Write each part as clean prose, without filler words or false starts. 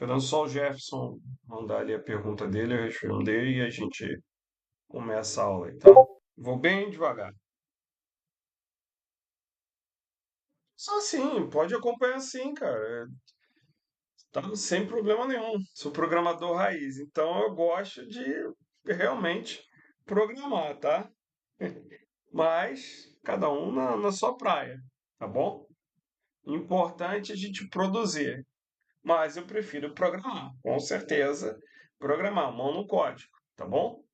Esperando só o Jefferson mandar ali a pergunta dele, eu responder e a gente começa a aula aí, tá? Vou bem devagar. Só sim, pode acompanhar sim, cara. Tá sem problema nenhum. Sou programador raiz, então eu gosto de realmente programar, tá? Mas cada um na sua praia, tá bom? Importante a gente produzir. Mas eu prefiro programar, com certeza, programar, mão no código, tá bom?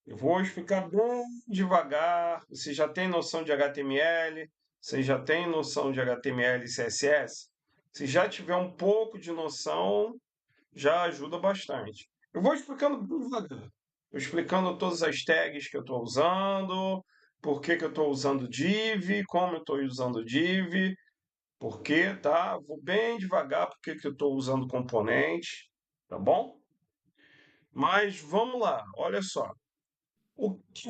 Eu vou explicar bem devagar. Você já tem noção de HTML? Você já tem noção de HTML e CSS? Se já tiver um pouco de noção, já ajuda bastante. Eu vou explicando bem devagar. Vou explicando todas as tags que eu estou usando, por que que eu estou usando div, como eu estou usando div, por quê, tá? Vou bem devagar, por que que eu estou usando componente, tá bom? Mas vamos lá, olha só. O que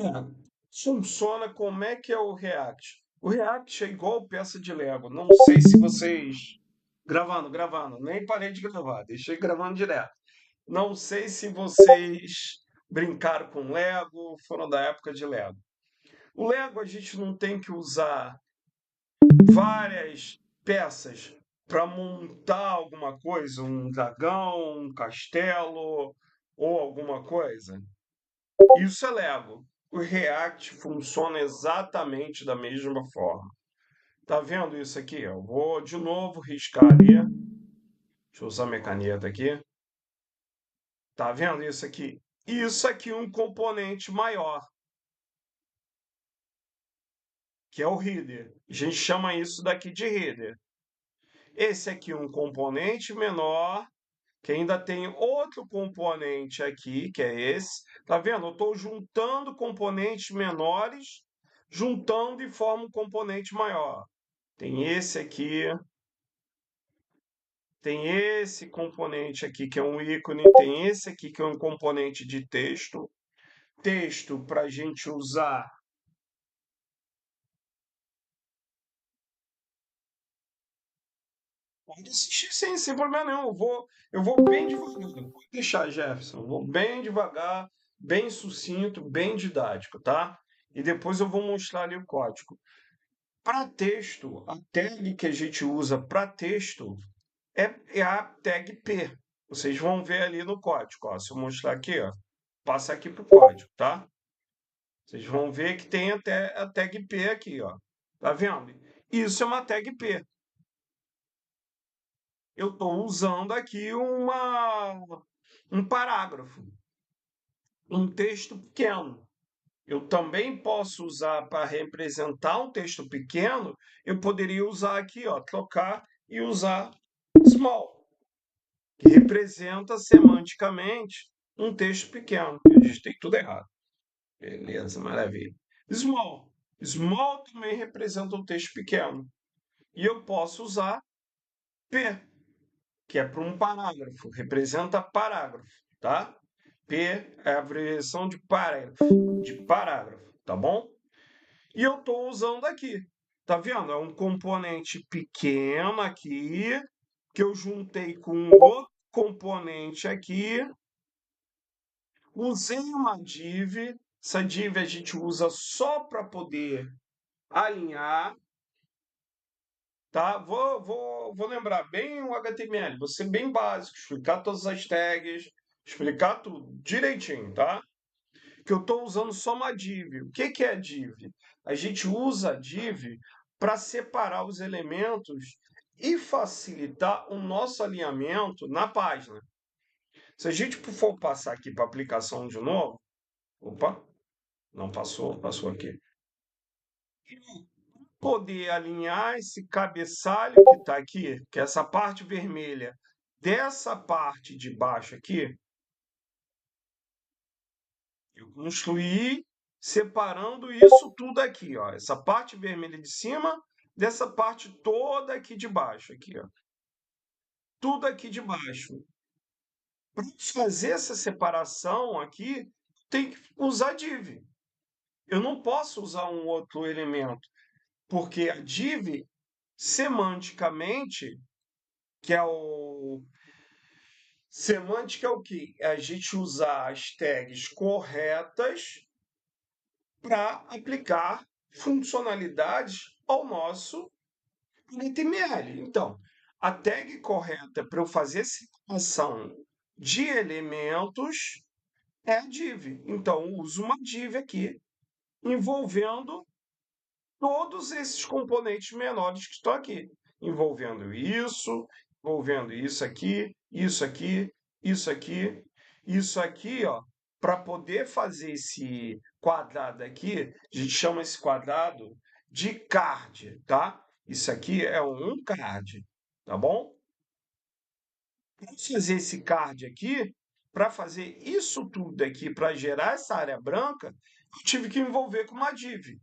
funciona, como é que é o React? O React é igual peça de Lego. Não sei se vocês. Gravando, nem parei de gravar, deixei gravando direto. Não sei se vocês brincaram com Lego, foram da época de Lego. O Lego a gente não tem que usar várias peças para montar alguma coisa, um dragão, um castelo ou alguma coisa. Isso é Lego. O React funciona exatamente da mesma forma. Tá vendo isso aqui? Eu vou de novo riscar ali. Deixa eu usar minha caneta aqui. Tá vendo isso aqui? Isso aqui é um componente maior, que é o header. A gente chama isso daqui de header. Esse aqui é um componente menor, que ainda tem outro componente aqui, que é esse. Tá vendo? Eu estou juntando componentes menores, juntando e forma um componente maior. Tem esse aqui, tem esse componente aqui que é um ícone, tem esse aqui que é um componente de texto. Texto para a gente usar. Pode assistir sim, sem problema nenhum. Eu vou bem devagar. Pode deixar, Jefferson. Eu vou bem devagar, bem sucinto, bem didático, tá? E depois eu vou mostrar ali o código. Para texto, a tag que a gente usa para texto é a tag P. Vocês vão ver ali no código. Ó. Se eu mostrar aqui, ó, passa aqui para o código, tá? Vocês vão ver que tem até a tag P aqui, ó. Tá vendo? Isso é uma tag P. Eu estou usando aqui um parágrafo, um texto pequeno. Eu também posso usar para representar um texto pequeno, eu poderia usar aqui, ó, trocar e usar small, que representa semanticamente um texto pequeno. Eu digitei tudo errado. Beleza, maravilha. Small. Small também representa um texto pequeno. E eu posso usar P, que é para um parágrafo, representa parágrafo, tá? P é a abreviação de parágrafo, tá bom? E eu estou usando aqui, tá vendo? É um componente pequeno aqui, que eu juntei com outro componente aqui, usei uma div, essa div a gente usa só para poder alinhar, tá? Vou lembrar bem o HTML, vou ser bem básico, explicar todas as tags, explicar tudo direitinho, tá? Que eu estou usando só uma div. O que que é div? A gente usa a div para separar os elementos e facilitar o nosso alinhamento na página. Se a gente for passar aqui para a aplicação de novo, opa, não passou, passou aqui. Poder alinhar esse cabeçalho que está aqui, que é essa parte vermelha, dessa parte de baixo aqui, eu construí separando isso tudo aqui, ó, essa parte vermelha de cima dessa parte toda aqui de baixo, aqui, ó, tudo aqui de baixo. Para fazer essa separação aqui, tem que usar div. Eu não posso usar um outro elemento, porque a div semanticamente, que é Semântica é o quê? É a gente usar as tags corretas para aplicar funcionalidades ao nosso HTML. Então, a tag correta para eu fazer separação de elementos é a div. Então, eu uso uma div aqui envolvendo todos esses componentes menores que estão aqui, envolvendo isso aqui, isso aqui, isso aqui, isso aqui, ó, para poder fazer esse quadrado aqui, a gente chama esse quadrado de card, tá? Isso aqui é um card, tá bom? Para fazer esse card aqui, para fazer isso tudo aqui, para gerar essa área branca, eu tive que envolver com uma div.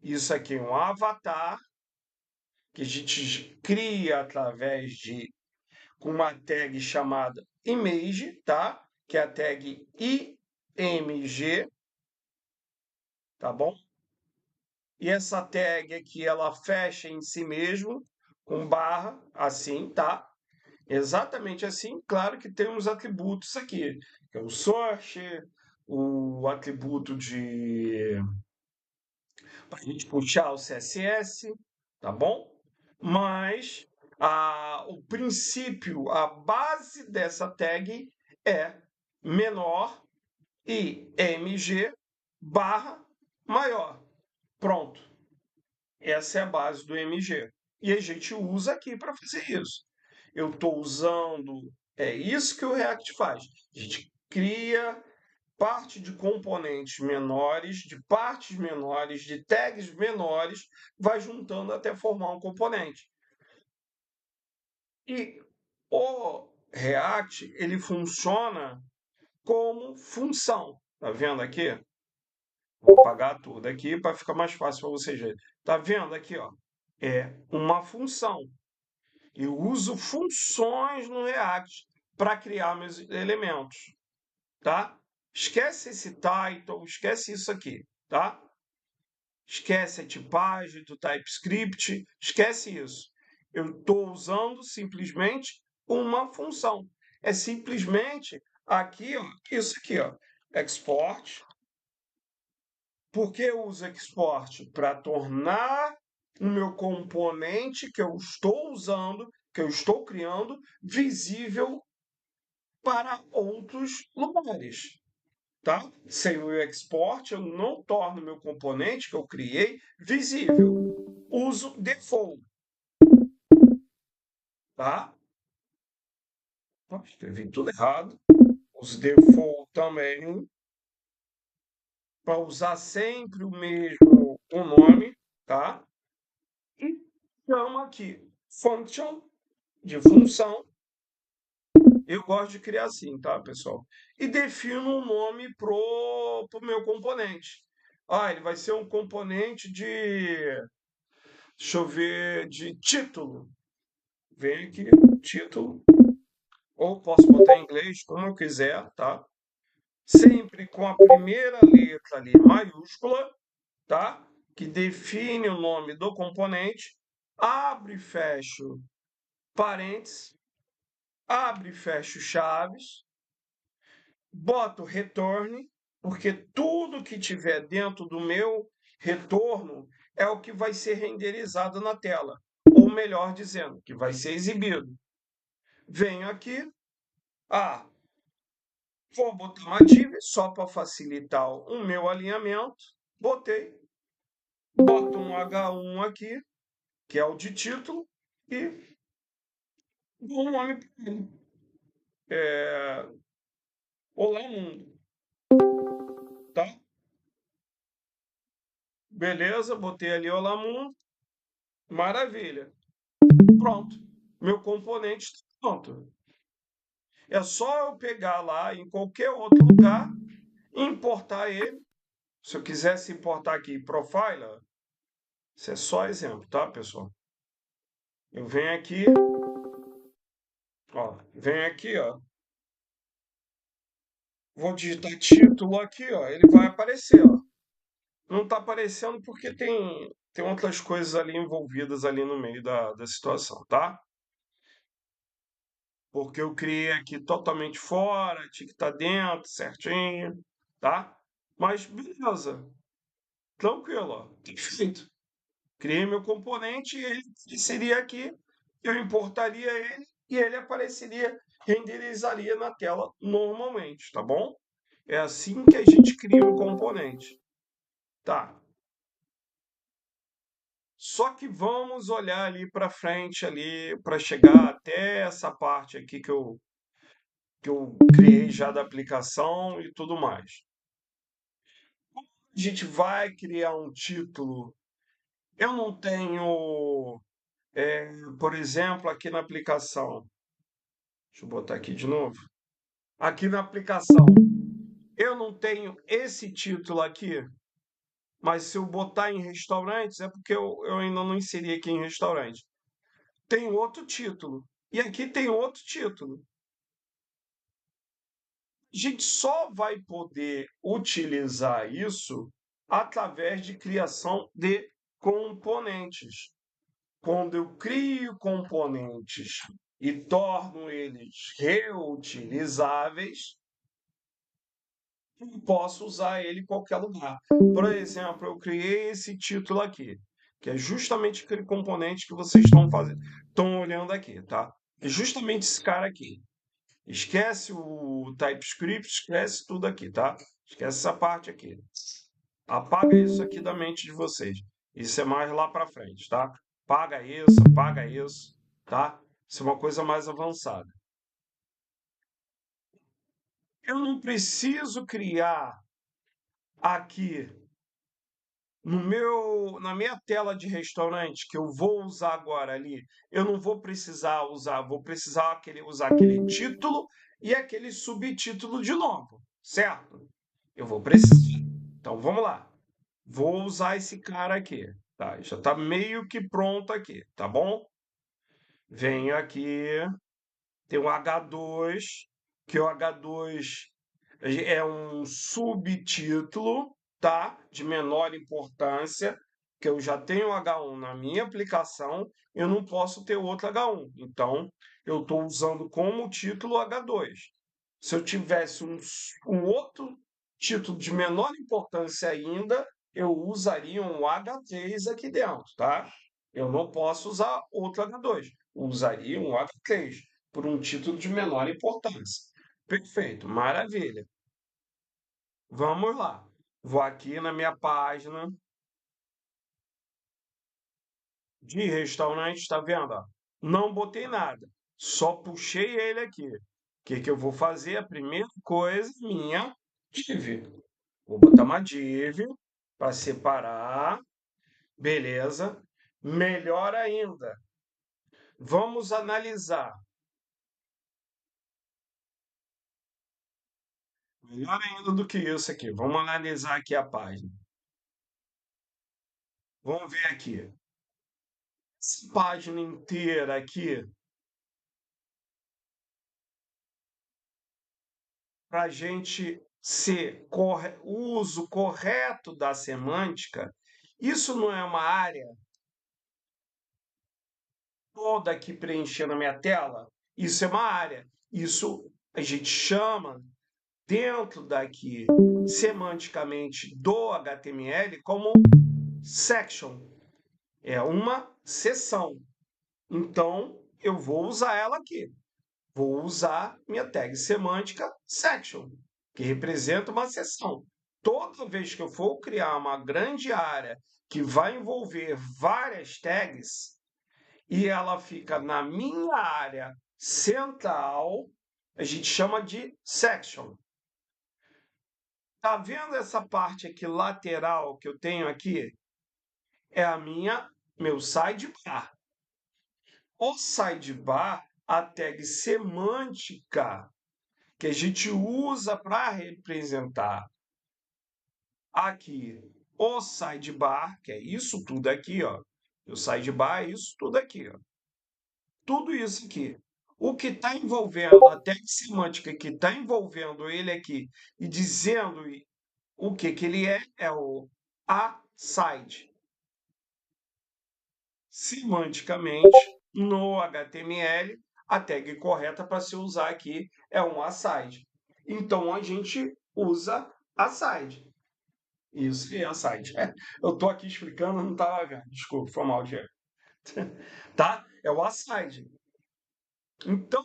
Isso aqui é um avatar que a gente cria através de com uma tag chamada image, tá? Que é a tag img, tá bom? E essa tag aqui ela fecha em si mesmo com barra assim, tá? Exatamente assim. Claro que tem uns atributos aqui, que é o source, o atributo de para a gente puxar o CSS, tá bom? Mas o princípio, a base dessa tag é menor e mg barra maior. Pronto. Essa é a base do mg. E a gente usa aqui para fazer isso. Eu estou usando. É isso que o React faz. A gente cria parte de componentes menores, de partes menores, de tags menores, vai juntando até formar um componente. E o React, ele funciona como função. Tá vendo aqui? Vou apagar tudo aqui para ficar mais fácil para vocês verem. Tá vendo aqui, ó? É uma função. Eu uso funções no React para criar meus elementos, tá? Esquece esse title, esquece isso aqui, tá? Esquece a tipagem do TypeScript, esquece isso. Eu estou usando simplesmente uma função. É simplesmente aqui, ó, isso aqui, ó, export. Por que eu uso export? Para tornar o meu componente que eu estou usando, que eu estou criando, visível para outros lugares. Tá? Sem o export, eu não torno meu componente que eu criei visível. Uso default, tá? Escrevi tudo errado. Uso default também para usar sempre o mesmo o nome, tá? E chama aqui function de função. Eu gosto de criar assim, tá, pessoal? E defino um nome pro meu componente. Ele vai ser um componente deixa eu ver, de título. Vem aqui, título. Ou posso botar em inglês, como eu quiser, tá? Sempre com a primeira letra ali maiúscula, tá? Que define o nome do componente. Abre e fecho parênteses. Abre e fecho chaves. Boto return, porque tudo que tiver dentro do meu retorno é o que vai ser renderizado na tela. Ou melhor dizendo, que vai ser exibido. Venho aqui, vou botar uma div só para facilitar o meu alinhamento. Botei, boto um H1 aqui, que é o de título, e dou um nome para ele. Olá, mundo. Tá? Beleza, botei ali Olá, mundo. Maravilha. Pronto. Meu componente está pronto. É só eu pegar lá em qualquer outro lugar, importar ele. Se eu quisesse importar aqui Profiler, isso é só exemplo, tá, pessoal? Eu venho aqui, venho aqui, vou digitar título aqui, ele vai aparecer, Não está aparecendo porque tem outras coisas ali envolvidas ali no meio da situação, tá? porque eu criei aqui totalmente fora, tinha que estar dentro, certinho, tá? Mas beleza, tranquilo, ó, perfeito. Criei meu componente e ele seria aqui, eu importaria ele e ele apareceria, renderizaria na tela normalmente, tá bom? É assim que a gente cria um componente. Tá. Só que vamos olhar ali para frente ali para chegar até essa parte aqui que eu criei já da aplicação e tudo mais. A gente vai criar um título. Eu não tenho, por exemplo, aqui na aplicação. Deixa eu botar aqui de novo. Aqui na aplicação, eu não tenho esse título aqui, mas se eu botar em restaurantes, é porque eu ainda não inseri aqui em restaurante. Tem outro título. E aqui tem outro título. A gente só vai poder utilizar isso através de criação de componentes. Quando eu crio componentes e torno eles reutilizáveis, eu posso usar ele em qualquer lugar. Por exemplo, eu criei esse título aqui, que é justamente aquele componente que vocês estão fazendo, estão olhando aqui, tá? É justamente esse cara aqui. Esquece o TypeScript, esquece tudo aqui, tá? Esquece essa parte aqui. Apaga isso aqui da mente de vocês. Isso é mais lá para frente, tá? Apaga isso, tá? Isso é uma coisa mais avançada. Eu não preciso criar aqui na minha tela de restaurante que eu vou usar agora ali, eu não vou precisar usar, vou precisar usar aquele título e aquele subtítulo de novo, certo? Eu vou precisar. Então vamos lá. Vou usar esse cara aqui, tá? Já está meio que pronto aqui, tá bom? Venho aqui, tem o H2, que o H2 é um subtítulo, tá? De menor importância, que eu já tenho H1 na minha aplicação, eu não posso ter outro H1. Então, eu estou usando como título H2. Se eu tivesse um outro título de menor importância ainda, eu usaria um H3 aqui dentro, tá? Eu não posso usar outro H2. Usaria um H3 por um título de menor importância. Perfeito, maravilha. Vamos lá. Vou aqui na minha página de restaurante, está vendo? Ó? Não botei nada, só puxei ele aqui. O que que eu vou fazer? A primeira coisa minha, div. Vou botar uma div para separar, beleza. Melhor ainda, vamos analisar. Melhor ainda do que isso aqui. Vamos analisar aqui a página. Vamos ver aqui. Essa página inteira aqui, para a gente ser o uso correto da semântica, isso não é uma área toda aqui preenchendo a minha tela? Isso é uma área. Isso a gente chama dentro daqui, semanticamente, do HTML como section. É uma seção. Então, eu vou usar ela aqui. Vou usar minha tag semântica section, que representa uma seção. Toda vez que eu for criar uma grande área que vai envolver várias tags e ela fica na minha área central, a gente chama de section. Tá vendo essa parte aqui lateral que eu tenho aqui? É a meu sidebar. O sidebar, a tag semântica que a gente usa para representar aqui o sidebar, que é isso tudo aqui, ó. O sidebar é isso tudo aqui, ó. Tudo isso aqui. O que está envolvendo, a tag semântica que está envolvendo ele aqui e dizendo o que ele é o aside. Semanticamente, no HTML, a tag correta para se usar aqui é um aside. Então a gente usa aside. Isso que é aside. Eu estou aqui explicando, não estava vendo. Desculpa, foi mal, Diego. Tá? É o aside. Então,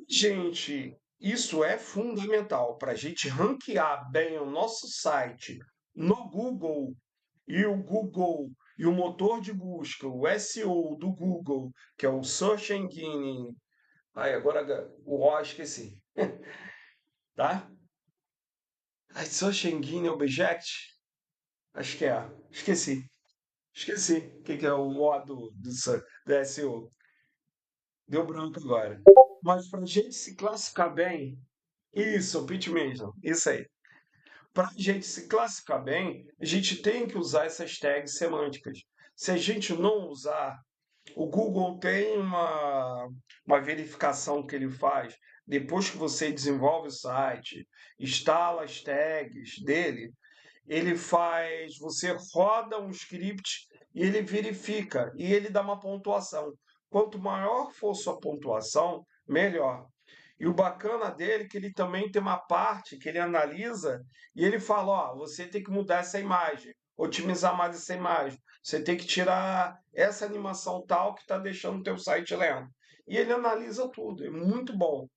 gente, isso é fundamental para a gente ranquear bem o nosso site no Google e o Google e o motor de busca, o SEO do Google, que é o Search Engine. Ai, agora o O esqueci, tá? Ai, Search Engine Object? Acho que é. Esqueci. Esqueci o que é o O do SEO. Deu branco agora. Mas para a gente se classificar bem, isso, o pitch mesmo, isso aí. Para a gente se classificar bem, a gente tem que usar essas tags semânticas. Se a gente não usar, o Google tem uma verificação que ele faz depois que você desenvolve o site, instala as tags dele, ele faz, você roda um script e ele verifica e ele dá uma pontuação. Quanto maior for sua pontuação, melhor. E o bacana dele é que ele também tem uma parte que ele analisa e ele fala, ó, você tem que mudar essa imagem, otimizar mais essa imagem, você tem que tirar essa animação tal que está deixando o teu site lento. E ele analisa tudo, é muito bom,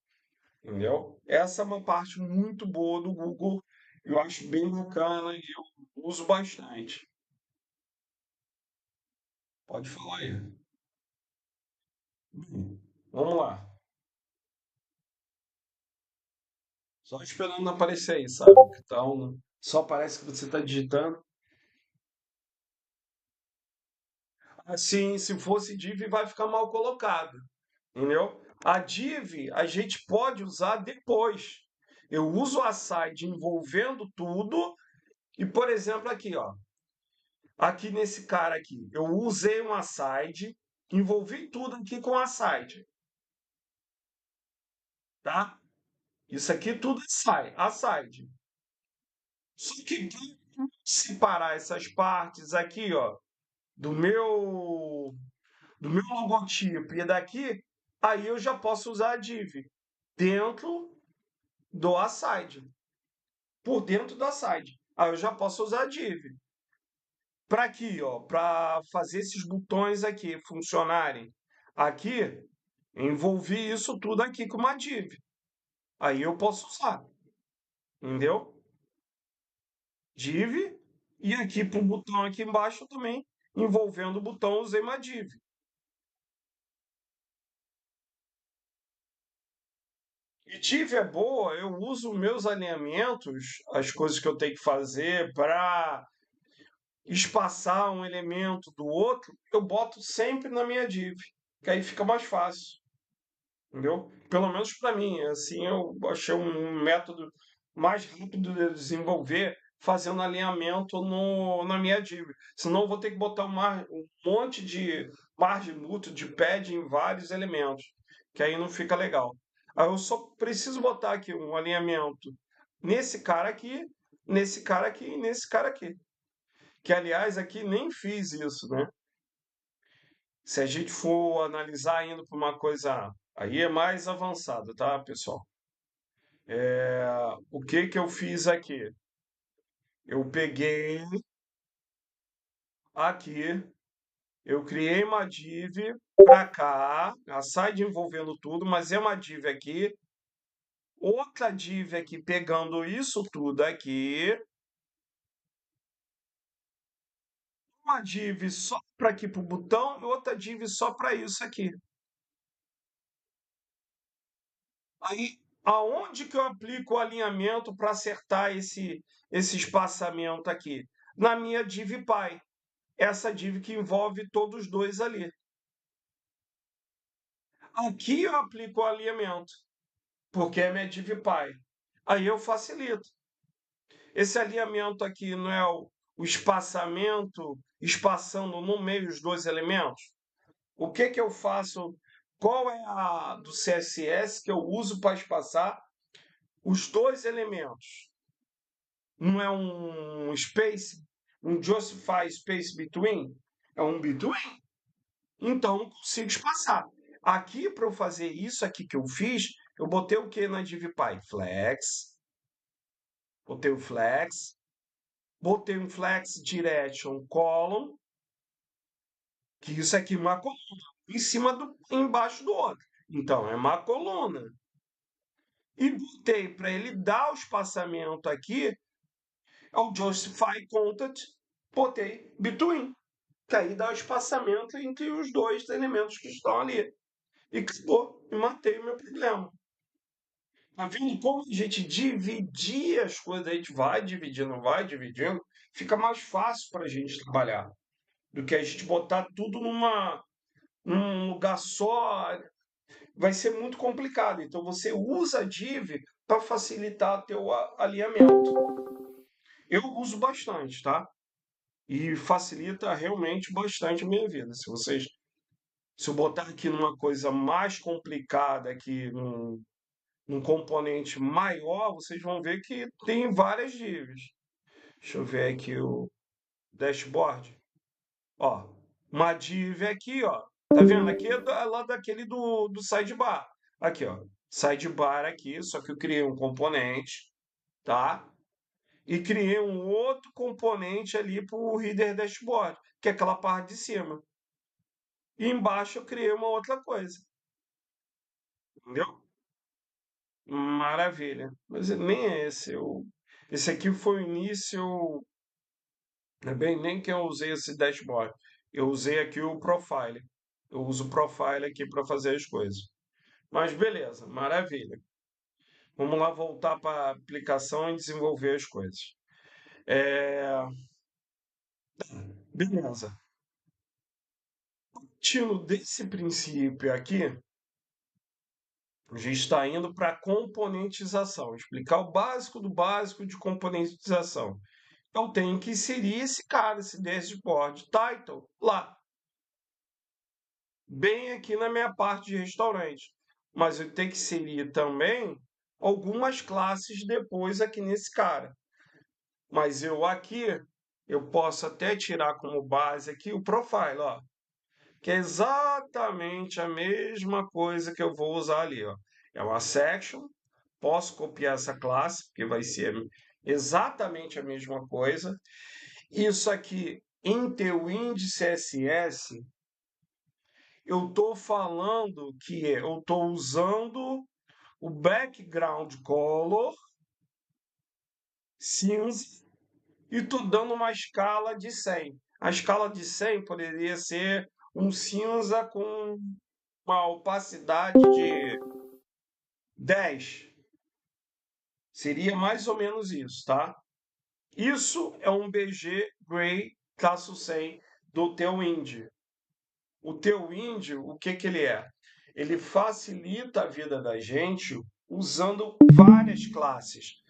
entendeu? Essa é uma parte muito boa do Google, eu acho bem bacana e eu uso bastante. Pode falar aí. Vamos lá. Só esperando aparecer aí, sabe? Então, só parece que você está digitando. Assim, se fosse div, vai ficar mal colocado, entendeu? A div a gente pode usar depois. Eu uso a side envolvendo tudo e, por exemplo, aqui, ó, aqui nesse cara aqui, eu usei uma side, envolvi tudo aqui com a side, tá? Isso aqui tudo sai, a side. Só que para separar essas partes aqui, ó, do meu logotipo e daqui, aí eu já posso usar a div dentro do aside, por dentro do aside. Aí eu já posso usar a div. Para aqui, ó, para fazer esses botões aqui funcionarem. Aqui, envolvi isso tudo aqui com uma div. Aí eu posso usar, entendeu? Div e aqui para o botão aqui embaixo também, envolvendo o botão, usei uma div. E div é boa, eu uso meus alinhamentos, as coisas que eu tenho que fazer para espaçar um elemento do outro, eu boto sempre na minha div, que aí fica mais fácil, entendeu? Pelo menos para mim, assim eu achei um método mais rápido de desenvolver fazendo alinhamento na minha div. Senão eu vou ter que botar um monte de margem mútuo, de pad em vários elementos, que aí não fica legal. Aí eu só preciso botar aqui um alinhamento nesse cara aqui, nesse cara aqui e nesse cara aqui. Que, aliás, aqui nem fiz isso, né? Se a gente for analisar indo para uma coisa aí é mais avançada, tá, pessoal? O que que eu fiz aqui? Eu peguei aqui, eu criei uma div para cá, a side envolvendo tudo, mas é uma div aqui, outra div aqui pegando isso tudo aqui, uma div só para aqui para o botão e outra div só para isso aqui. Aí, aonde que eu aplico o alinhamento para acertar esse espaçamento aqui? Na minha div_py, essa div que envolve todos os dois ali. Aqui eu aplico o alinhamento, porque é minha div_py. Aí eu facilito. Esse alinhamento aqui não é o espaçamento, espaçando no meio os dois elementos? O que que eu faço? Qual é a do CSS que eu uso para espaçar os dois elementos? Não é um space, um justify space between, é um between. Então, não consigo espaçar. Aqui, para eu fazer isso aqui que eu fiz, eu botei o que na DivPy? Flex, botei o flex, botei um flex direction column, que isso aqui é uma coluna, em cima do, embaixo do outro. Então, é uma coluna. E botei para ele dar o espaçamento aqui, é o Justify Content, botei between, que aí dá o espaçamento entre os dois elementos que estão ali. E acabou, e matei o meu problema. Tá vendo como a gente dividir as coisas, a gente vai dividindo, fica mais fácil para a gente trabalhar do que a gente botar tudo num lugar só, vai ser muito complicado. Então você usa a div para facilitar teu alinhamento. Eu uso bastante, tá? E facilita realmente bastante a minha vida. Se eu botar aqui numa coisa mais complicada, aqui num componente maior, vocês vão ver que tem várias divs. Deixa eu ver aqui o dashboard. Ó, uma div aqui, ó. Tá vendo? Aqui é lá daquele do sidebar. Aqui, ó. Sidebar aqui, só que eu criei um componente, tá? E criei um outro componente ali para o Reader Dashboard, que é aquela parte de cima. E embaixo eu criei uma outra coisa. Entendeu? Maravilha. Mas nem é esse. Esse aqui foi o início. Não é bem nem que eu usei esse dashboard. Eu usei aqui o Profile. Eu uso o Profile aqui para fazer as coisas. Mas beleza, maravilha. Vamos lá voltar para a aplicação e desenvolver as coisas. É, beleza. Partindo desse princípio aqui, a gente está indo para a componentização, explicar o básico do básico de componentização. Eu tenho que inserir esse cara, esse dashboard title, lá, bem aqui na minha parte de restaurante. Mas eu tenho que inserir também algumas classes depois aqui nesse cara. Mas eu aqui, eu posso até tirar como base aqui o profile, ó, que é exatamente a mesma coisa que eu vou usar ali, ó. É uma section, posso copiar essa classe, porque vai ser exatamente a mesma coisa. Isso aqui em Tailwind CSS, eu estou falando que eu estou usando o background color cinza e estou dando uma escala de 100. A escala de 100 poderia ser um cinza com uma opacidade de 10. Seria mais ou menos isso, tá? Isso é um BG Gray-100 do Tailwind. O Tailwind, o que que ele é? Ele facilita a vida da gente usando várias classes.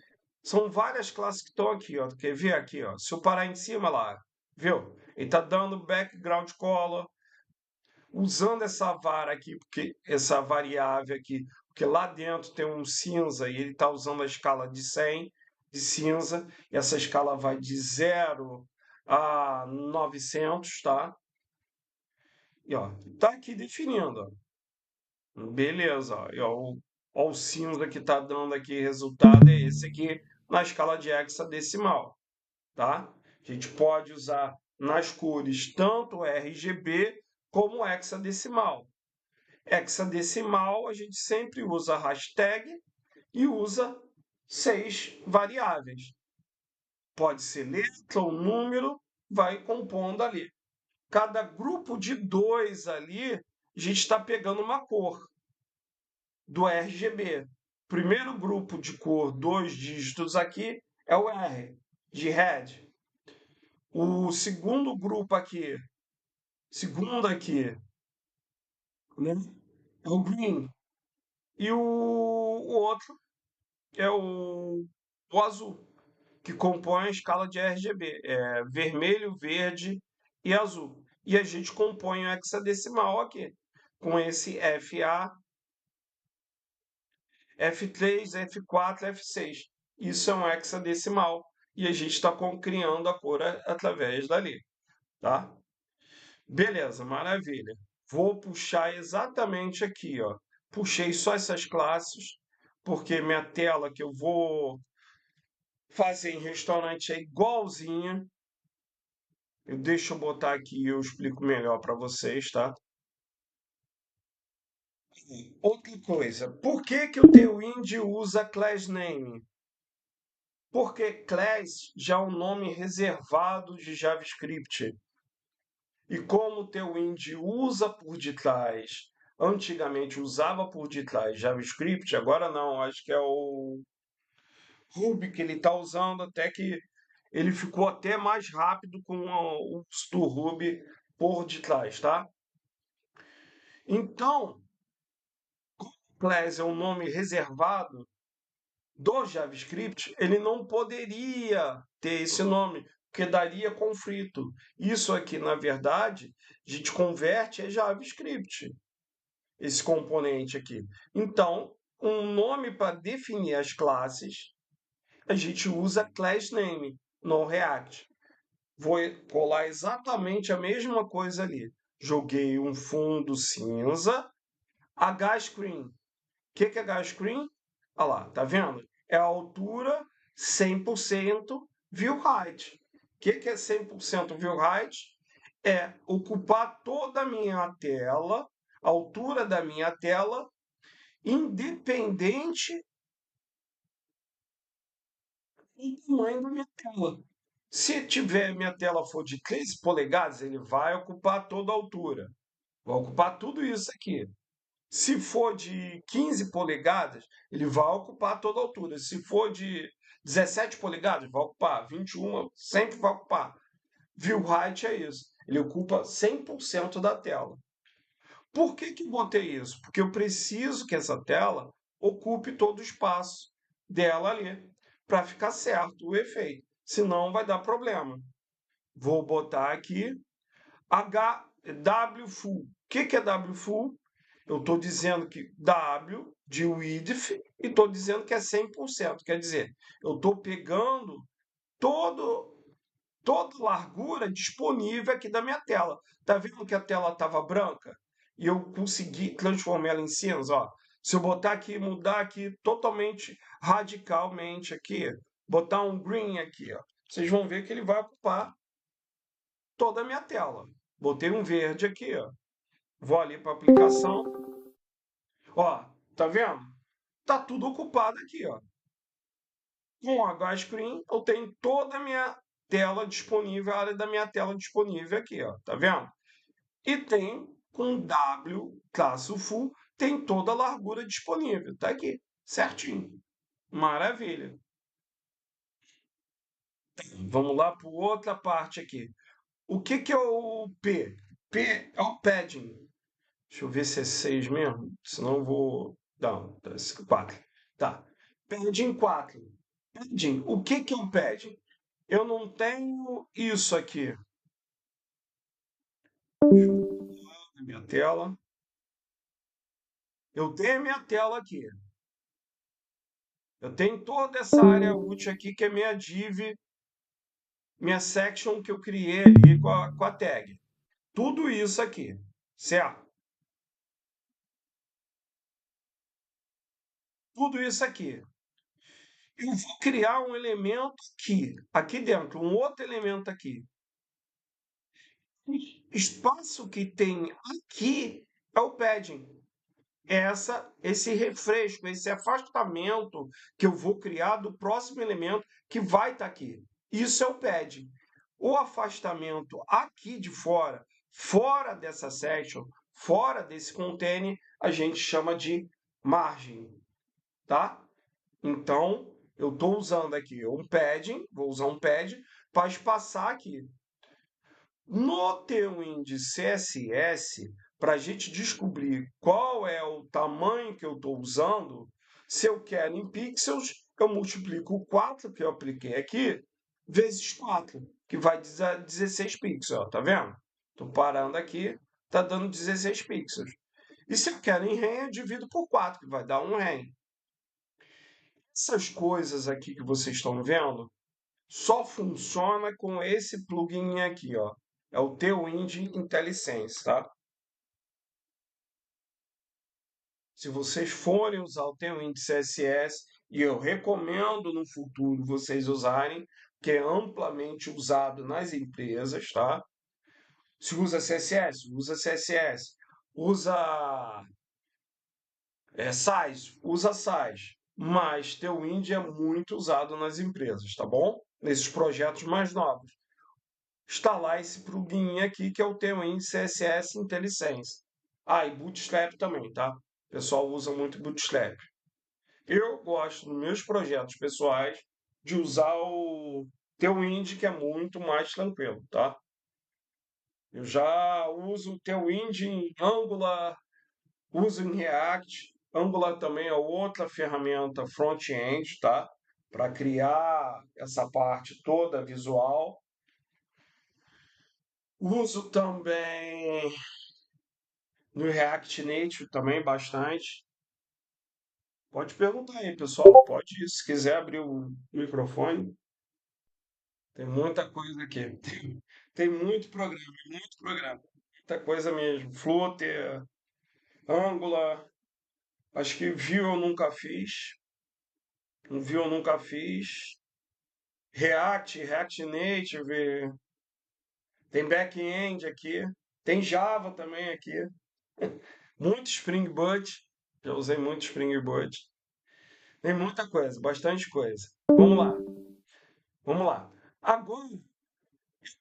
São várias classes que estão aqui, ó. Quer ver aqui, ó? Se eu parar em cima lá, viu? Ele está dando background color, usando essa vara aqui, porque essa variável aqui, porque lá dentro tem um cinza e ele está usando a escala de 100 de cinza, e essa escala vai de 0 a 900, tá? E ó, tá aqui definindo, ó. Beleza, ó. E, ó, o cinza que tá dando aqui resultado é esse aqui na escala de hexadecimal, tá? A gente pode usar nas cores tanto RGB como hexadecimal. Hexadecimal a gente sempre usa hashtag e usa 6 variáveis. Pode ser letra ou número, vai compondo ali. Cada grupo de 2 ali, a gente está pegando uma cor do RGB. Primeiro grupo de cor, 2 dígitos aqui, é o R, de red. O segundo grupo aqui, segundo aqui, né, é o green. E o outro é o azul, que compõe a escala de RGB. É vermelho, verde e azul. E a gente compõe o hexadecimal aqui, com esse FA, F3, F4, F6. Isso é um hexadecimal. E a gente está criando a cor através dali. Tá? Beleza, maravilha. vou puxar exatamente aqui, ó. Puxei só essas classes, porque minha tela que eu vou fazer em restaurante é igualzinha. Deixa eu botar aqui e eu explico melhor para vocês, tá? Outra coisa, por que que o Tailwind usa class name? Porque class já é um nome reservado de JavaScript. E como o Tailwind usa por detrás, antigamente usava por detrás JavaScript, agora não, acho que é o Ruby que ele está usando, até que ele ficou até mais rápido com o uso do Ruby por detrás, tá? Então, class é um nome reservado do JavaScript, ele não poderia ter esse nome, porque daria conflito. Isso aqui, na verdade, a gente converte é JavaScript, esse componente aqui. Então, um nome para definir as classes, a gente usa class name no React. Vou colar exatamente a mesma coisa ali. Joguei um fundo cinza, HScreen. O que é HScreen? Olha lá, tá vendo? É a altura 100% view height. O que é 100% view height? É ocupar toda a minha tela, a altura da minha tela, independente do tamanho da minha tela. Se tiver minha tela for de 13 polegadas, ele vai ocupar toda a altura. Vai ocupar tudo isso aqui. Se for de 15 polegadas, ele vai ocupar toda a altura. Se for de 17 polegadas, vai ocupar. 21, sempre vai ocupar. View height é isso. Ele ocupa 100% da tela. Por que que eu botei isso? Porque eu preciso que essa tela ocupe todo o espaço dela ali, para ficar certo o efeito. Senão vai dar problema. Vou botar aqui W full. O que é W full? Eu estou dizendo que W de width e estou dizendo que é 100%. Quer dizer, eu estou pegando todo, toda a largura disponível aqui da minha tela. Tá vendo que a tela estava branca? E eu consegui transformar ela em cinza, ó. Se eu botar aqui, mudar aqui totalmente, radicalmente aqui, botar um green aqui, ó, vocês vão ver que ele vai ocupar toda a minha tela. Botei um verde aqui, ó. Vou ali para aplicação. Ó, tá vendo? Tá tudo ocupado aqui, ó. Com o HScreen, eu tenho toda a minha tela disponível, a área da minha tela disponível aqui, ó. Tá vendo? E tem com W traço full, tem toda a largura disponível. Tá aqui, certinho. Maravilha. Vamos lá para outra parte aqui. O que que é o P? P é o padding. Deixa eu ver se é 6 mesmo, senão eu vou. Não, 4. Tá. Padding 4. Padding. O que que é um padding? Eu não tenho isso aqui na minha tela. Eu tenho a minha tela aqui. Eu tenho toda essa área útil aqui, que é minha div, minha section que eu criei ali com a tag. Tudo isso aqui, certo? Tudo isso aqui. Eu vou criar um elemento aqui dentro, um outro elemento aqui. O espaço que tem aqui é o padding. Esse refresco, esse afastamento que eu vou criar do próximo elemento que vai estar aqui. Isso é o padding. O afastamento aqui de fora, fora dessa section, fora desse container, a gente chama de margem, tá? Então, eu estou usando aqui um padding, vou usar um pad para espaçar aqui. No Tailwind CSS, para a gente descobrir qual é o tamanho que eu estou usando, se eu quero em pixels, eu multiplico o 4 que eu apliquei aqui, vezes 4, que vai dar 16 pixels, ó, tá vendo? Estou parando aqui, está dando 16 pixels. E se eu quero em REM, eu divido por 4, que vai dar 1 REM. Essas coisas aqui que vocês estão vendo, só funciona com esse plugin aqui, ó. É o Tailwind IntelliSense, tá? se vocês forem usar o Tailwind CSS, e eu recomendo no futuro vocês usarem, que é amplamente usado nas empresas, tá? Se usa CSS, usa CSS. Usa Sais, usa Sais. Mas Tailwind é muito usado nas empresas, tá bom? Nesses projetos mais novos. Instalar esse plugin aqui, que é o Tailwind CSS IntelliSense. Ah, e Bootstrap também, tá? O pessoal usa muito Bootstrap. Eu gosto, nos meus projetos pessoais, de usar o Tailwind, que é muito mais tranquilo, tá? Eu já uso o Tailwind em Angular, uso em React. Angular também é outra ferramenta front-end, tá? Para criar essa parte toda visual. Uso também no React Native também bastante. Pode perguntar aí, pessoal. Pode, se quiser abrir o microfone. Tem muita coisa aqui. Tem muito programa, muito programa. Muita coisa mesmo. Flutter, Angular. Acho que Vue eu nunca fiz. Um Vue eu nunca fiz. React Native. Tem back-end aqui. Tem Java também aqui. Muito Spring Boot. Já usei muito Spring Boot. Tem muita coisa, bastante coisa. Vamos lá, vamos lá. Agora,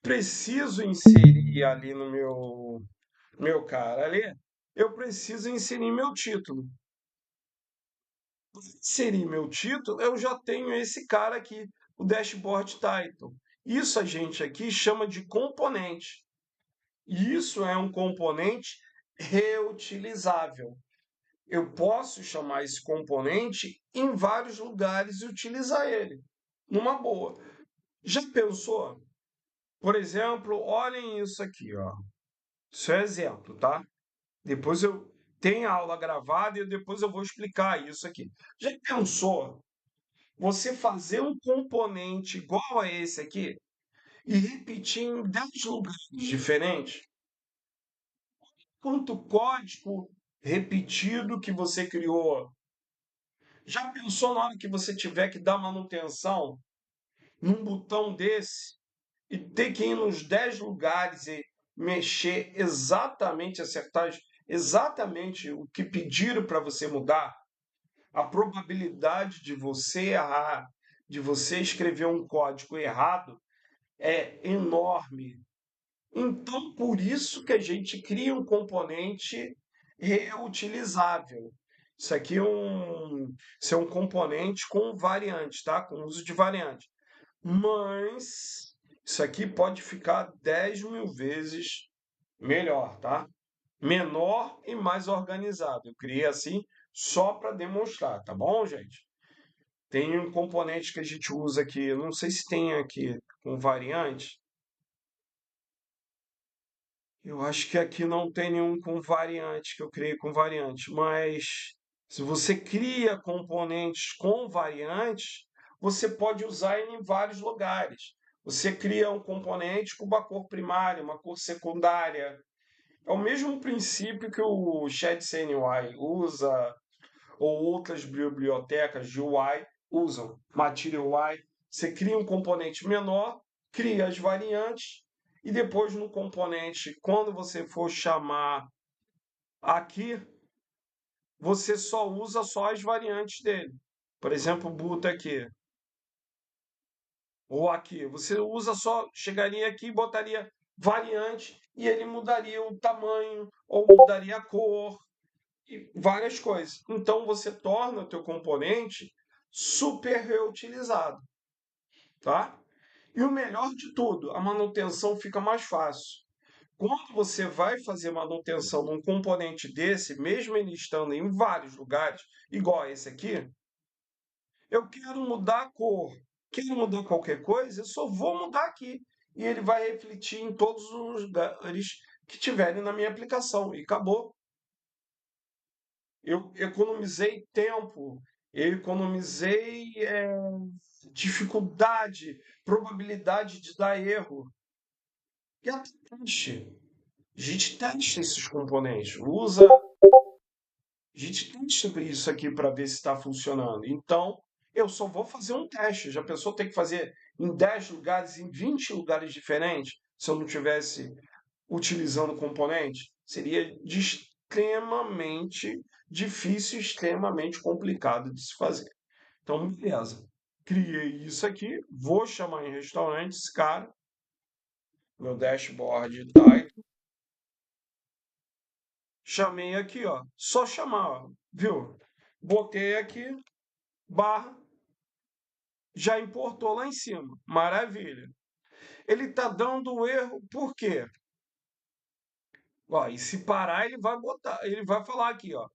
preciso inserir ali no meu cara ali, eu preciso inserir meu título. Para inserir meu título, eu já tenho esse cara aqui, o dashboard title. Isso a gente aqui chama de componente. E isso é um componente reutilizável. Eu posso chamar esse componente em vários lugares e utilizar ele numa boa. Já pensou? Por exemplo, olhem isso aqui, ó. Isso é exemplo, tá? Depois eu tenho a aula gravada e depois eu vou explicar isso aqui. Já pensou você fazer um componente igual a esse aqui e repetir em 10 lugares diferentes? Quanto código repetido que você criou? Já pensou na hora que você tiver que dar manutenção num botão desse e ter que ir nos 10 lugares e mexer exatamente, acertar exatamente o que pediram para você mudar? A probabilidade de você errar, de você escrever um código errado, é enorme. Então, por isso que a gente cria um componente reutilizável. Isso aqui isso é um componente com variante, tá? Com uso de variante. Mas isso aqui pode ficar 10.000 vezes melhor, tá? Menor e mais organizado. Eu criei assim só para demonstrar, tá bom, gente? Tem um componente que a gente usa aqui, não sei se tem aqui com variante. Eu acho que aqui não tem nenhum com variante, que eu criei com variante, mas se você cria componentes com variantes, você pode usar ele em vários lugares. Você cria um componente com uma cor primária, uma cor secundária. É o mesmo princípio que o ShadCNY usa, ou outras bibliotecas de UI usam. Material UI, você cria um componente menor, cria as variantes, e depois no componente, quando você for chamar aqui, você só usa só as variantes dele. Por exemplo, o boot aqui, ou aqui. Você usa só, chegaria aqui e botaria variante, e ele mudaria o tamanho, ou mudaria a cor, e várias coisas. Então você torna o teu componente super reutilizado, tá? E o melhor de tudo, a manutenção fica mais fácil. Quando você vai fazer manutenção num componente desse, mesmo ele estando em vários lugares, igual esse aqui, eu quero mudar a cor, quero mudar qualquer coisa, eu só vou mudar aqui. E ele vai refletir em todos os lugares que tiverem na minha aplicação. E acabou. Eu economizei tempo, eu economizei dificuldade, probabilidade de dar erro. E até teste. A gente testa esses componentes, usa A gente testa isso aqui para ver se está funcionando. Então, eu só vou fazer um teste. Já pensou ter que fazer em 10 lugares, em 20 lugares diferentes, se eu não tivesse utilizando o componente? Seria extremamente difícil, extremamente complicado de se fazer. Então, beleza. Criei isso aqui, vou chamar em restaurante esse cara, meu dashboard tá. Chamei aqui, ó. Só chamar, ó. Viu? Botei aqui, barra, já importou lá em cima. Maravilha. Ele está dando erro, por quê? Ó, e se parar, ele vai botar, ele vai falar aqui, ó.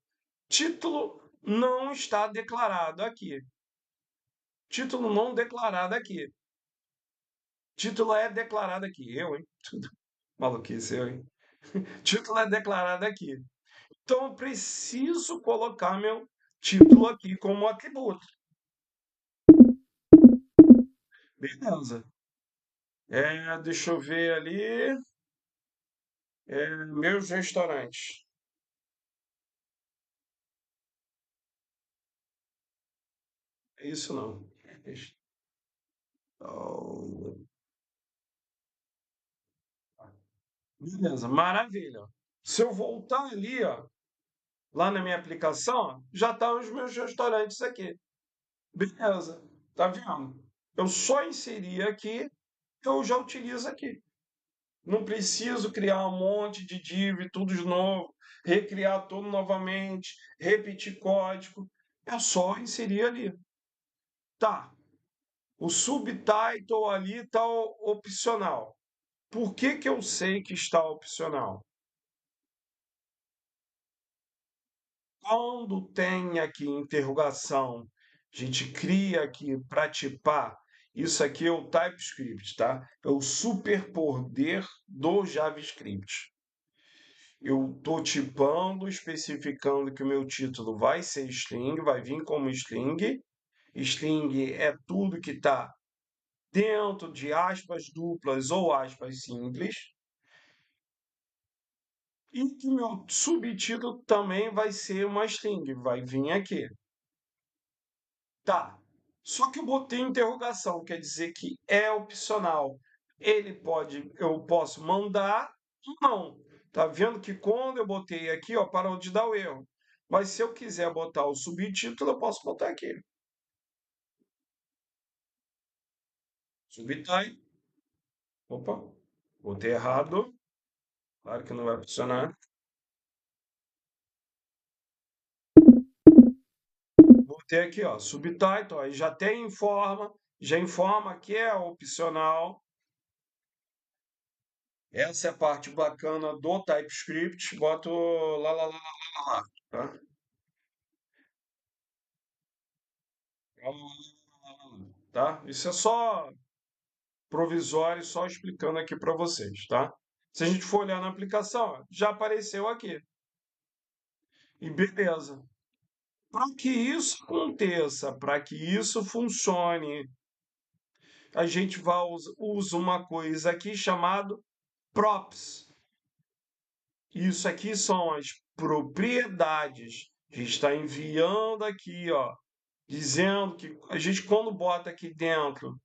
Título não está declarado aqui. Título não declarado aqui. Título é declarado aqui. Eu, hein? Tudo maluquice, eu, hein? Título é declarado aqui. Então eu preciso colocar meu título aqui como atributo. Beleza. Deixa eu ver ali. Meus restaurantes. É isso não. Oh, beleza, maravilha. Se eu voltar ali, ó, lá na minha aplicação, ó, já estão os meus restaurantes aqui. Beleza, tá vendo? Eu só inseri aqui, eu já utilizo aqui. Não preciso criar um monte de div, tudo de novo, recriar tudo novamente, repetir código. É só inserir ali. Tá, o subtitle ali está opcional. Por que que eu sei que está opcional? Quando tem aqui interrogação, a gente cria aqui para tipar, isso aqui é o TypeScript, tá? É o superpoder do JavaScript. Eu estou tipando, especificando que o meu título vai ser string, vai vir como string. String é tudo que está dentro de aspas duplas ou aspas simples. E que meu subtítulo também vai ser uma string, vai vir aqui. Tá. Só que eu botei interrogação, quer dizer que é opcional. Eu posso mandar ou não. Tá vendo que quando eu botei aqui, ó, parou de dar o erro. Mas se eu quiser botar o subtítulo, eu posso botar aqui. Subtitle. Opa, botei errado. Claro que não vai funcionar. Botei aqui, ó, subtitle, aí já tem informa, já informa que é opcional. Essa é a parte bacana do TypeScript. Boto lá, lá, lá, lá, lá, lá, tá? Lá, lá, lá, lá, lá, tá? Isso é só provisório, só explicando aqui para vocês, tá? Se a gente for olhar na aplicação, ó, já apareceu aqui. E beleza. Para que isso aconteça, para que isso funcione, a gente usa uma coisa aqui chamado props. Isso aqui são as propriedades. A gente está enviando aqui, ó, dizendo que a gente, quando bota aqui dentro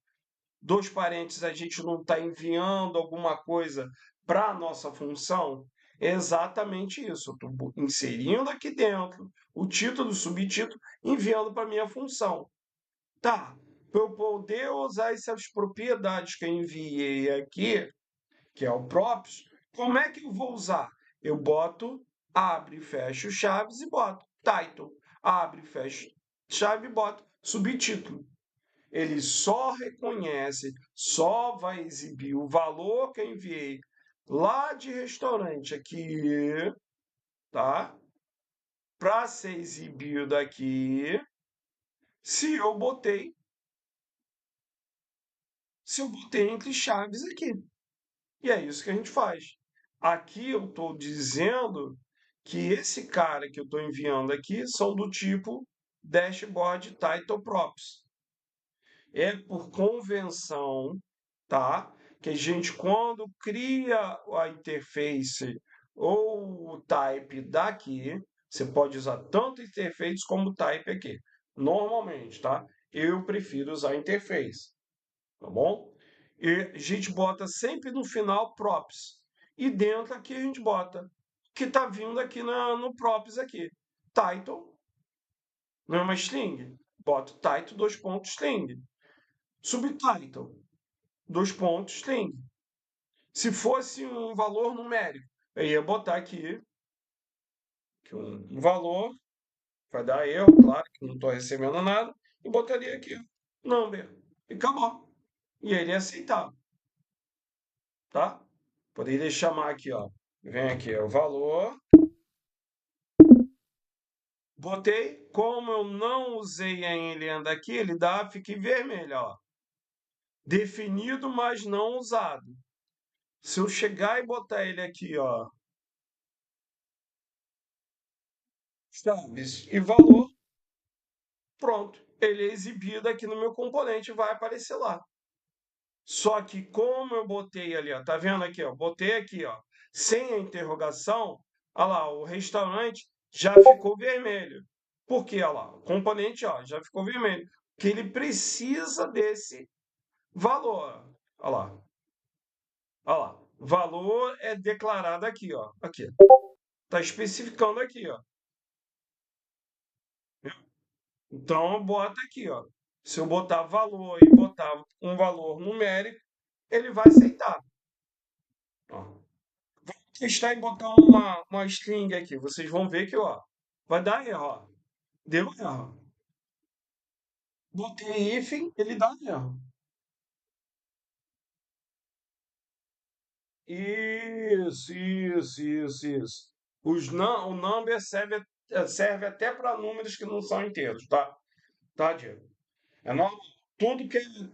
dois parênteses, a gente não está enviando alguma coisa para a nossa função. É exatamente isso. Eu estou inserindo aqui dentro o título, o subtítulo, enviando para a minha função. Tá, para eu poder usar essas propriedades que eu enviei aqui, que é o props, como é que eu vou usar? Eu boto, abre e fecho chaves e boto title. Abre e fecho chave e boto subtítulo. Ele só reconhece, só vai exibir o valor que eu enviei lá de restaurante aqui, tá? Para ser exibido aqui, se eu botei, se eu botei entre chaves aqui. E é isso que a gente faz. Aqui eu estou dizendo que esse cara que eu estou enviando aqui são do tipo dashboard title props. É por convenção, tá? Que a gente, quando cria a interface ou o type daqui, Você pode usar tanto interface como type aqui. Normalmente, tá? Eu prefiro usar interface, tá bom? E a gente bota sempre no final props. E dentro aqui a gente bota o que está vindo aqui no props aqui. Title, não é uma string? Bota title, dois pontos, string. Subtitle, dois pontos, string. Se fosse um valor numérico, eu ia botar aqui que um valor, vai dar erro, claro, que não estou recebendo nada, e botaria aqui number. E acabou. E ele ia aceitar, tá? Poderia chamar aqui, ó. Vem aqui, é o valor. Botei, como eu não usei a enlenda aqui, ele dá, fica em vermelho, ó. Definido, mas não usado. Se eu chegar e botar ele aqui, ó, chaves e valor, pronto. Ele é exibido aqui no meu componente, vai aparecer lá. Só que como eu botei ali, ó, tá vendo aqui, ó, botei aqui, ó, sem a interrogação, olha lá, o restaurante já ficou vermelho. Por quê? Olha lá, o componente, ó, já ficou vermelho, porque ele precisa desse valor. Olha lá, olha lá. Valor é declarado aqui, ó, aqui. Tá especificando aqui, ó. Então bota aqui, ó. Se eu botar valor e botar um valor numérico, ele vai aceitar. Ó. Testar e botar uma string aqui. Vocês vão ver que, ó, vai dar erro, ó. Deu erro. Botei if, ele dá erro. Isso. O number serve até para números que não são inteiros, tá? Tá, Diego? É normal.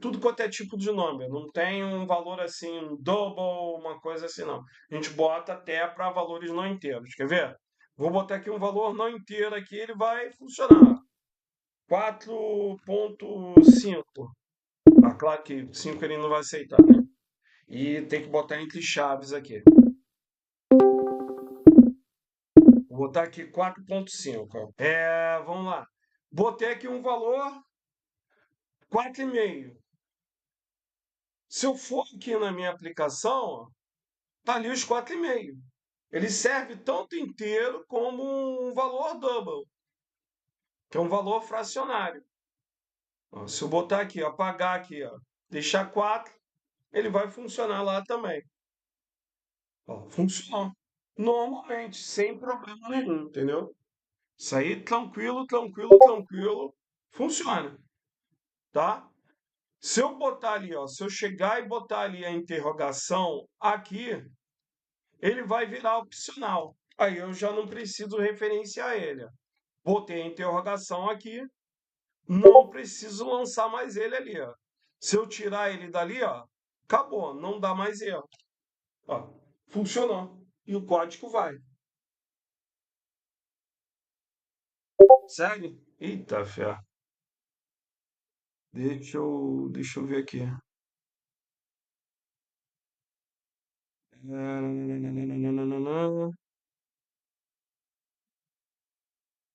Tudo quanto é tipo de number. Não tem um valor assim, um double, uma coisa assim, não. A gente bota até para valores não inteiros. Quer ver? Vou botar aqui um valor não inteiro aqui, ele vai funcionar. 4.5. Ah, claro que 5 ele não vai aceitar, né? E tem que botar entre chaves aqui. Vou botar aqui 4.5. Vamos lá. Botei aqui um valor 4,5. Se eu for aqui na minha aplicação, tá ali os 4,5. Ele serve tanto inteiro como um valor double, que é um valor fracionário. Ó, se eu botar aqui, ó, apagar aqui, ó, deixar 4, ele vai funcionar lá também. Ó, funcionou. Normalmente, sem problema nenhum, entendeu? Isso aí, tranquilo, funciona, tá? Se eu botar ali, ó, se eu chegar e botar ali a interrogação aqui, ele vai virar opcional. Aí eu já não preciso referenciar ele. Botei a interrogação aqui, não preciso lançar mais ele ali, ó. Se eu tirar ele dali, ó, acabou, não dá mais erro. Ó, funcionou. E o código vai. Segue? Eita, fé. Deixa eu ver aqui.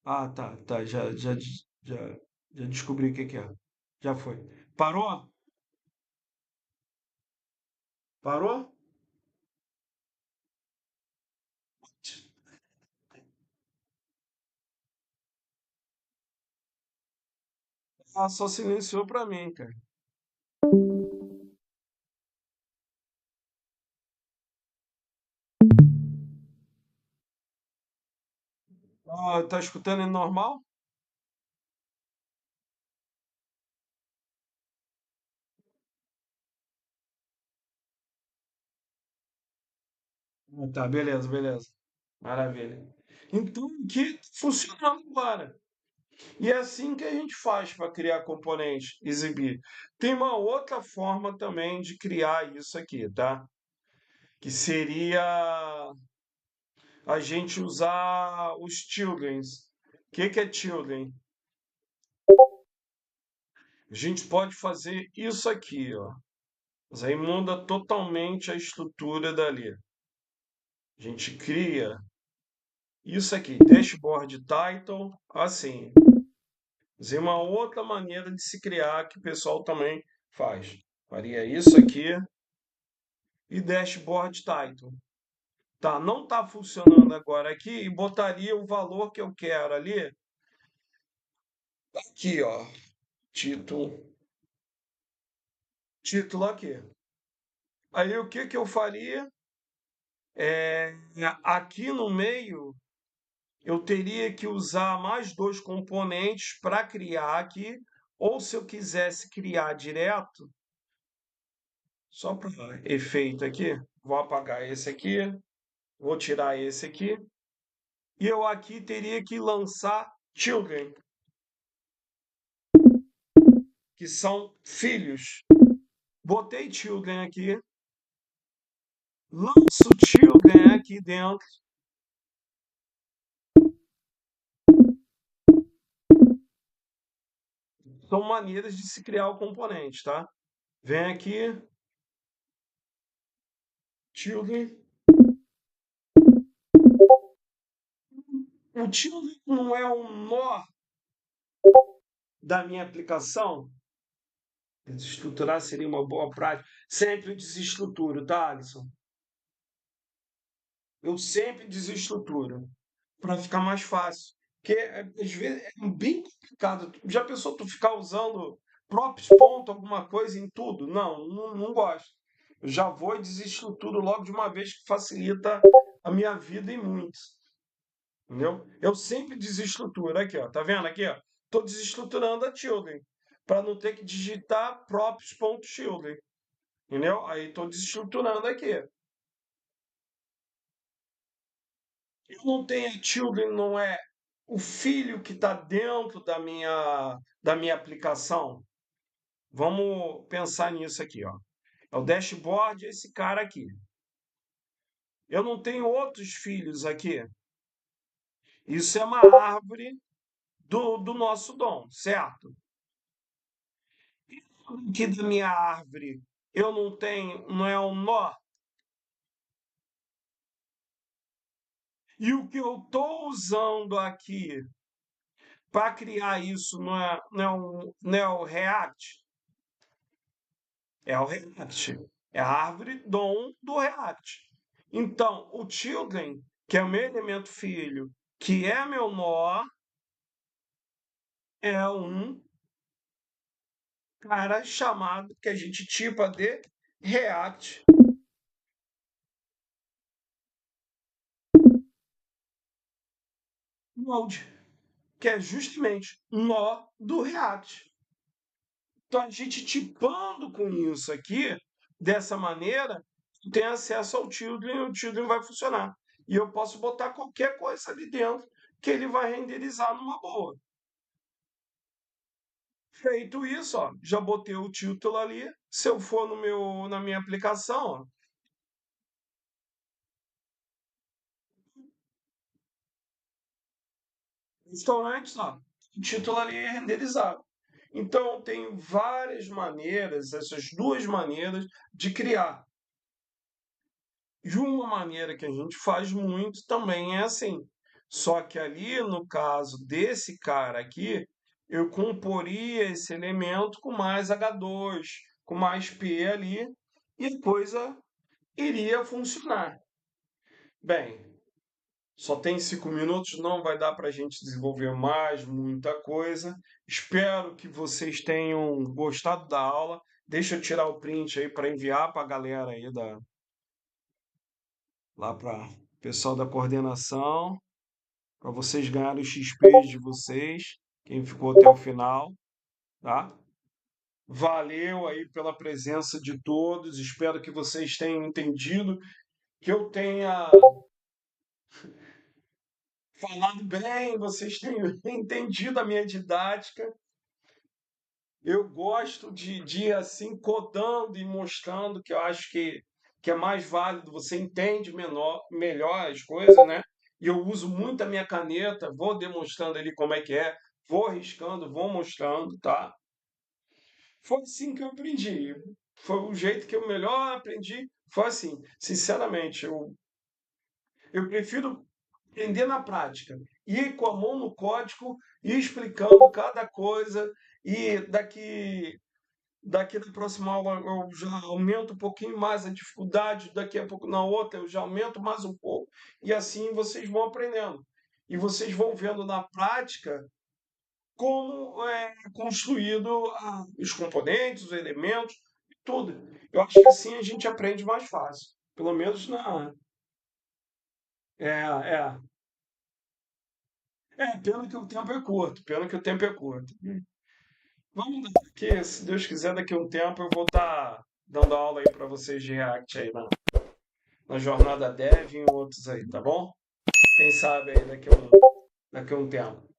Ah, tá. Já, já descobri o que que é. Já foi. Parou? Parou? Ah, só silenciou pra mim, cara. Ah, tá escutando ele normal? Ah, tá, beleza. Maravilha. Então, que funcionando agora. E é assim que a gente faz para criar componente, exibir. Tem uma outra forma também de criar isso aqui, tá? Que seria a gente usar os childrens. O que é children? A gente pode fazer isso aqui, ó. Mas aí muda totalmente a estrutura dali. A gente cria. isso aqui, dashboard title, assim. Mas é uma outra maneira de se criar que o pessoal também faz. Faria isso aqui e dashboard title. Tá, não está funcionando agora aqui e botaria o valor que eu quero ali. Aqui, ó, título, título aqui. Aí o que que eu faria? É, aqui no meio eu teria que usar mais dois componentes para criar aqui, ou se eu quisesse criar direto, só para efeito aqui, vou apagar esse aqui, vou tirar esse aqui, e eu aqui teria que lançar children, que são filhos. Botei children aqui, lanço children aqui dentro. São maneiras de se criar o componente, tá? Vem aqui, children. O children não é um nó da minha aplicação. Desestruturar seria uma boa prática. Sempre desestruturo, tá, Alisson? Eu sempre desestruturo para ficar mais fácil. Porque às vezes é bem complicado. Já pensou tu ficar usando props ponto, alguma coisa em tudo? Não, não gosto. Eu já vou e desestruturo logo de uma vez que facilita a minha vida e muito. Entendeu? Eu sempre desestruturo. Aqui, ó. Tá vendo aqui, ó? Tô desestruturando a children para não ter que digitar props.children. Entendeu? Aí estou desestruturando aqui. Eu não tenho children, não é o filho que está dentro da minha aplicação. Vamos pensar nisso aqui, ó. É o dashboard, esse cara aqui. Eu não tenho outros filhos aqui. Isso é uma árvore do nosso dom, certo? Aqui da minha árvore eu não tenho, não é um nó. E o que eu estou usando aqui para criar isso não é o React? É o React. É a árvore DOM do React. Então, o children, que é o meu elemento filho, que é meu nó, é um cara chamado, que a gente tipa de React Node, que é justamente nó do React. Então, a gente tipando com isso aqui, dessa maneira, tem acesso ao children e o children vai funcionar. E eu posso botar qualquer coisa ali dentro que ele vai renderizar numa boa. Feito isso, ó, já botei o título ali. Se eu for na minha aplicação, ó, restaurantes, ó, o título ali é renderizado. Então, tem várias maneiras, essas duas maneiras de criar. De uma maneira que a gente faz muito também é assim. Só que ali, no caso desse cara aqui, eu comporia esse elemento com mais H2, com mais P ali, e a coisa iria funcionar. Bem, só tem 5 minutos, não vai dar para a gente desenvolver mais muita coisa. Espero que vocês tenham gostado da aula. Deixa eu tirar o print aí para enviar para a galera aí lá para o pessoal da coordenação, para vocês ganharem os XPs de vocês, quem ficou até o final, tá? Valeu aí pela presença de todos. Espero que vocês tenham entendido, que eu tenha falado bem, vocês tenham entendido a minha didática. Eu gosto de ir assim codando e mostrando que eu acho que é mais válido, você entende melhor as coisas, né? E eu uso muito a minha caneta, vou demonstrando ali como é que é, vou riscando, vou mostrando, tá? Foi assim que eu aprendi. Foi o jeito que eu melhor aprendi. Foi assim, sinceramente, eu prefiro Aprender na prática, ir com a mão no código, ir explicando cada coisa, e daqui da próxima aula eu já aumento um pouquinho mais a dificuldade, daqui a pouco na outra eu já aumento mais um pouco, e assim vocês vão aprendendo. E vocês vão vendo na prática como é construído os componentes, os elementos, tudo. Eu acho que assim a gente aprende mais fácil. Pelo menos na. É, é. Pena que o tempo é curto. Pena que o tempo é curto. Vamos lá, que se Deus quiser, daqui a um tempo eu vou estar dando aula aí para vocês de React aí na jornada Dev e em outros aí, tá bom? Quem sabe aí daqui a um tempo.